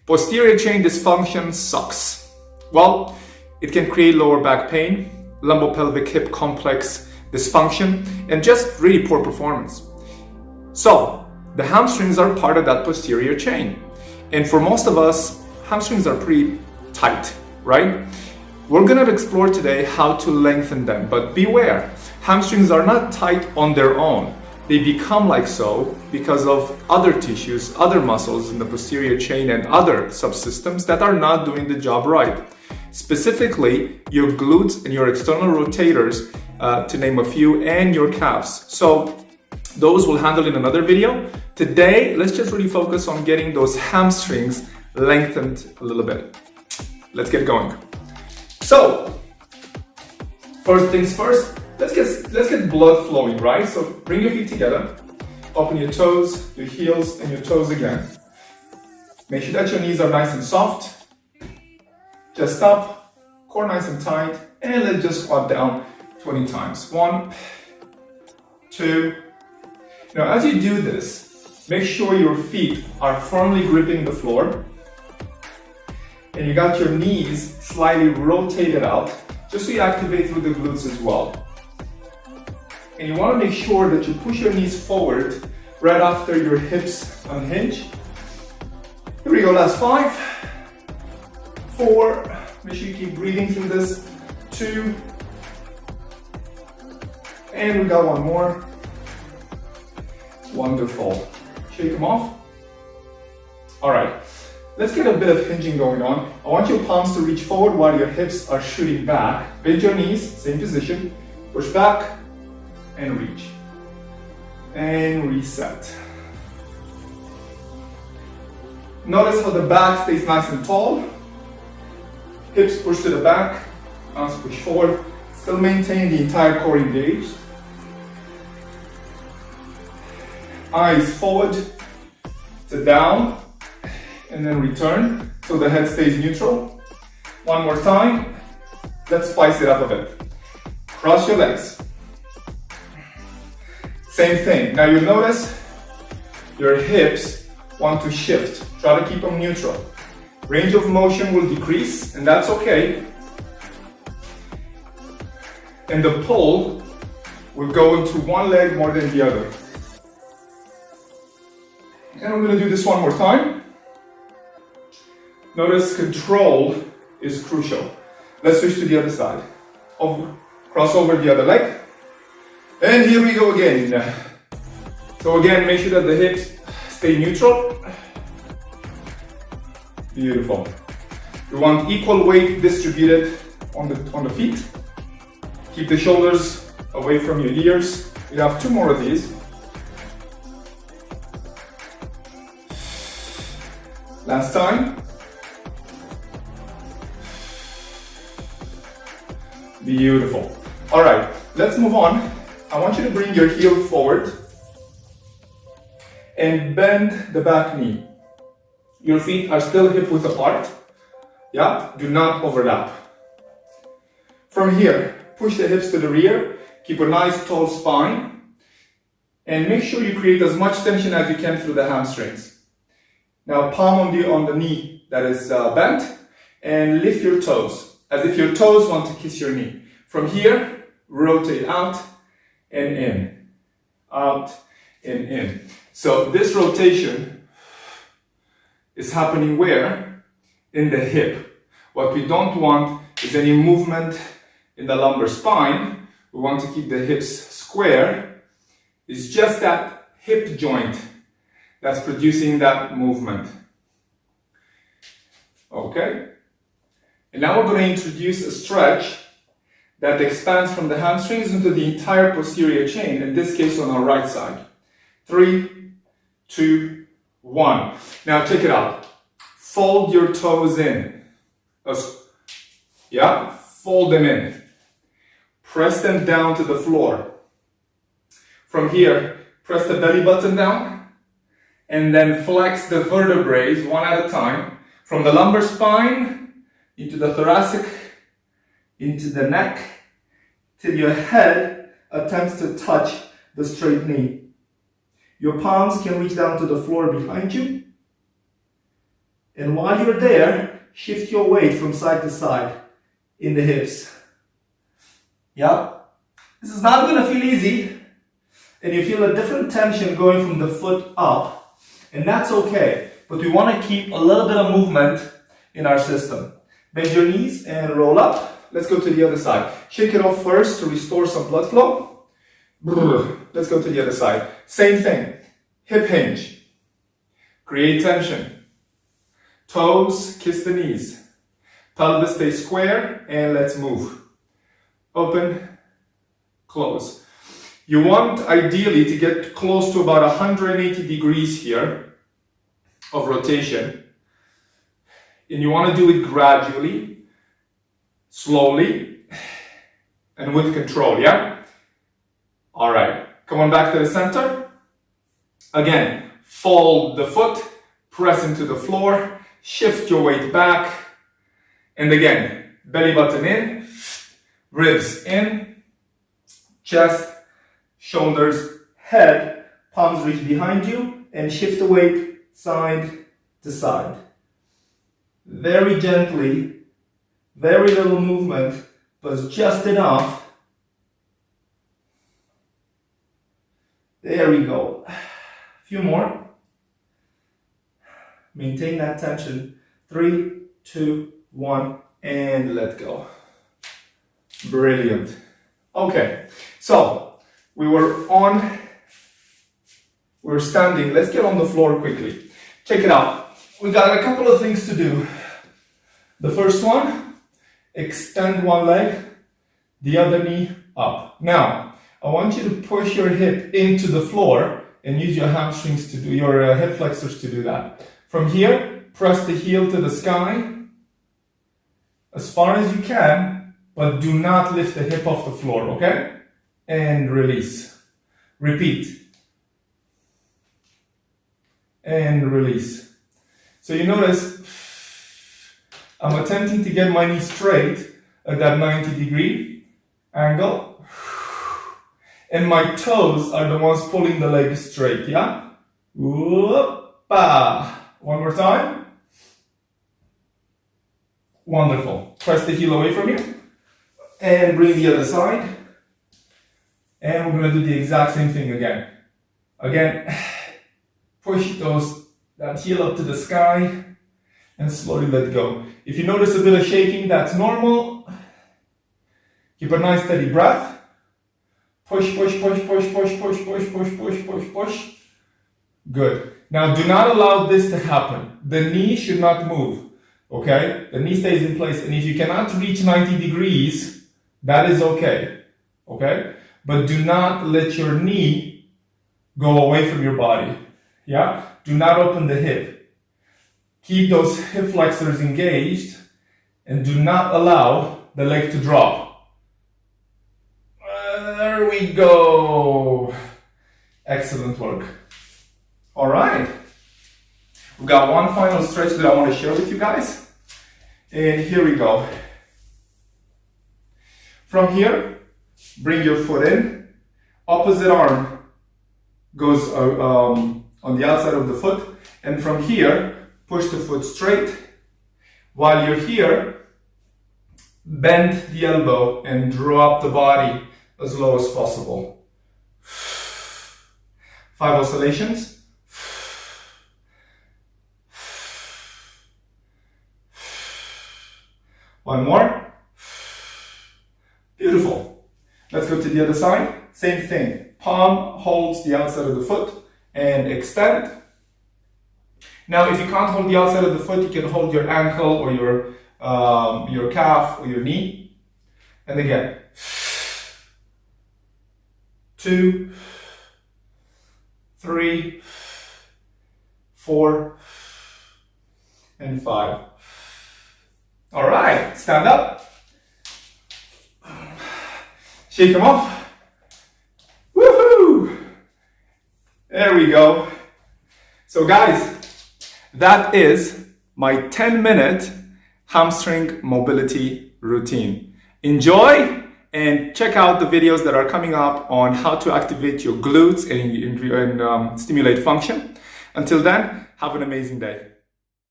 Posterior chain dysfunction sucks. Well, it can create lower back pain, lumbopelvic hip complex dysfunction, and just really poor performance. So, the hamstrings are part of that posterior chain. And for most of us, hamstrings are pretty tight, right? We're gonna explore today how to lengthen them, but beware, hamstrings are not tight on their own. They become like so because of other tissues, other muscles in the posterior chain and other subsystems that are not doing the job right. Specifically, your glutes and your external rotators, to name a few, and your calves. So those we'll handle in another video. Today, let's just really focus on getting those hamstrings lengthened a little bit. Let's get going. So, first things first, let's get blood flowing, right? So bring your feet together, open your toes, your heels, and your toes again. Make sure that your knees are nice and soft. Chest up, core nice and tight, and let's just squat down 20 times. 1, 2. Now, as you do this, make sure your feet are firmly gripping the floor, and you got your knees slightly rotated out, just so you activate through the glutes as well. And you want to make sure that you push your knees forward right after your hips unhinge. Here we go, last 5, 4, make sure you keep breathing through this, 2, and we got one more. Wonderful. Shake them off. All right, let's get a bit of hinging going on. I want your palms to reach forward while your hips are shooting back. Bend your knees, same position, push back, and reach. And reset. Notice how the back stays nice and tall. Hips push to the back, arms push forward. Still maintain the entire core engaged. Eyes forward to down, and then return so the head stays neutral. One more time. Let's spice it up a bit. Cross your legs. Same thing. Now you'll notice your hips want to shift. Try to keep them neutral. Range of motion will decrease, and that's okay. And the pull will go into one leg more than the other. And I'm going to do this one more time. Notice control is crucial. Let's switch to the other side. Cross over the other leg. And here we go again. So again, make sure that the hips stay neutral. Beautiful. You want equal weight distributed on the feet. Keep the shoulders away from your ears. We have 2 more of these. Last time. Beautiful. All right, let's move on. I want you to bring your heel forward and bend the back knee. Your feet are still hip width apart. Yeah, do not overlap. From here, push the hips to the rear. Keep a nice tall spine. And make sure you create as much tension as you can through the hamstrings. Now palm on the knee that is bent, and lift your toes as if your toes want to kiss your knee. From here, rotate out and in, out and in. So this rotation is happening where? In the hip. What we don't want is any movement in the lumbar spine. We want to keep the hips square. It's just that hip joint that's producing that movement. Okay? And now we're going to introduce a stretch that expands from the hamstrings into the entire posterior chain, in this case on our right side. 3, 2, 1. Now check it out. Fold your toes in. Yeah, fold them in. Press them down to the floor. From here, press the belly button down, and then flex the vertebrae one at a time from the lumbar spine into the thoracic, into the neck, till your head attempts to touch the straight knee. Your palms can reach down to the floor behind you. And while you're there, shift your weight from side to side in the hips. Yeah. This is not going to feel easy. And you feel a different tension going from the foot up. And that's okay. But we want to keep a little bit of movement in our system. Bend your knees and roll up. Let's go to the other side. Shake it off first to restore some blood flow. Let's go to the other side. Same thing. Hip hinge. Create tension. Toes kiss the knees. Pelvis stay square and let's move. Open, close. You want ideally to get close to about 180 degrees here of rotation. And you want to do it gradually, slowly, and with control, yeah? All right, come on back to the center. Again, fold the foot, press into the floor, shift your weight back, and again, belly button in, ribs in, chest, shoulders, head, palms reach behind you, and shift the weight side to side. Very gently, very little movement, but just enough. There we go. A few more. Maintain that tension. 3, 2, 1, and let go. Brilliant. Okay, so we were standing. Let's get on the floor quickly. Check it out. We got a couple of things to do. The first one, extend one leg, the other knee up. Now, I want you to push your hip into the floor and use your hamstrings to do, your hip flexors to do that. From here, press the heel to the sky as far as you can, but do not lift the hip off the floor, okay? And release. Repeat. And release. So you notice, I'm attempting to get my knee straight at that 90-degree angle. And my toes are the ones pulling the leg straight, yeah? Whoop-a. One more time. Wonderful. Press the heel away from you. And bring the other side. And we're going to do the exact same thing again. Again, push that heel up to the sky and slowly let go. If you notice a bit of shaking, that's normal. Keep a nice steady breath. Push, push, push, push, push, push, push, push, push, push, push. Good. Now do not allow this to happen. The knee should not move. Okay? The knee stays in place. And if you cannot reach 90 degrees, that is okay. Okay? But do not let your knee go away from your body. Yeah? Do not open the hip. Keep those hip flexors engaged and do not allow the leg to drop. There we go. Excellent work. All right. We've got one final stretch that I want to share with you guys. And here we go. From here, bring your foot in. Opposite arm goes on the outside of the foot. And from here, push the foot straight. While you're here, bend the elbow and draw up the body as low as possible. 5 oscillations. One more. Beautiful. Let's go to the other side. Same thing. Palm holds the outside of the foot and extend. Now, if you can't hold the outside of the foot, you can hold your ankle or your calf or your knee. And again. 2, 3, 4, and 5. All right, stand up. Shake them off. Woohoo! There we go. So guys, that is my 10-minute hamstring mobility routine. Enjoy and check out the videos that are coming up on how to activate your glutes and stimulate function. Until then, have an amazing day.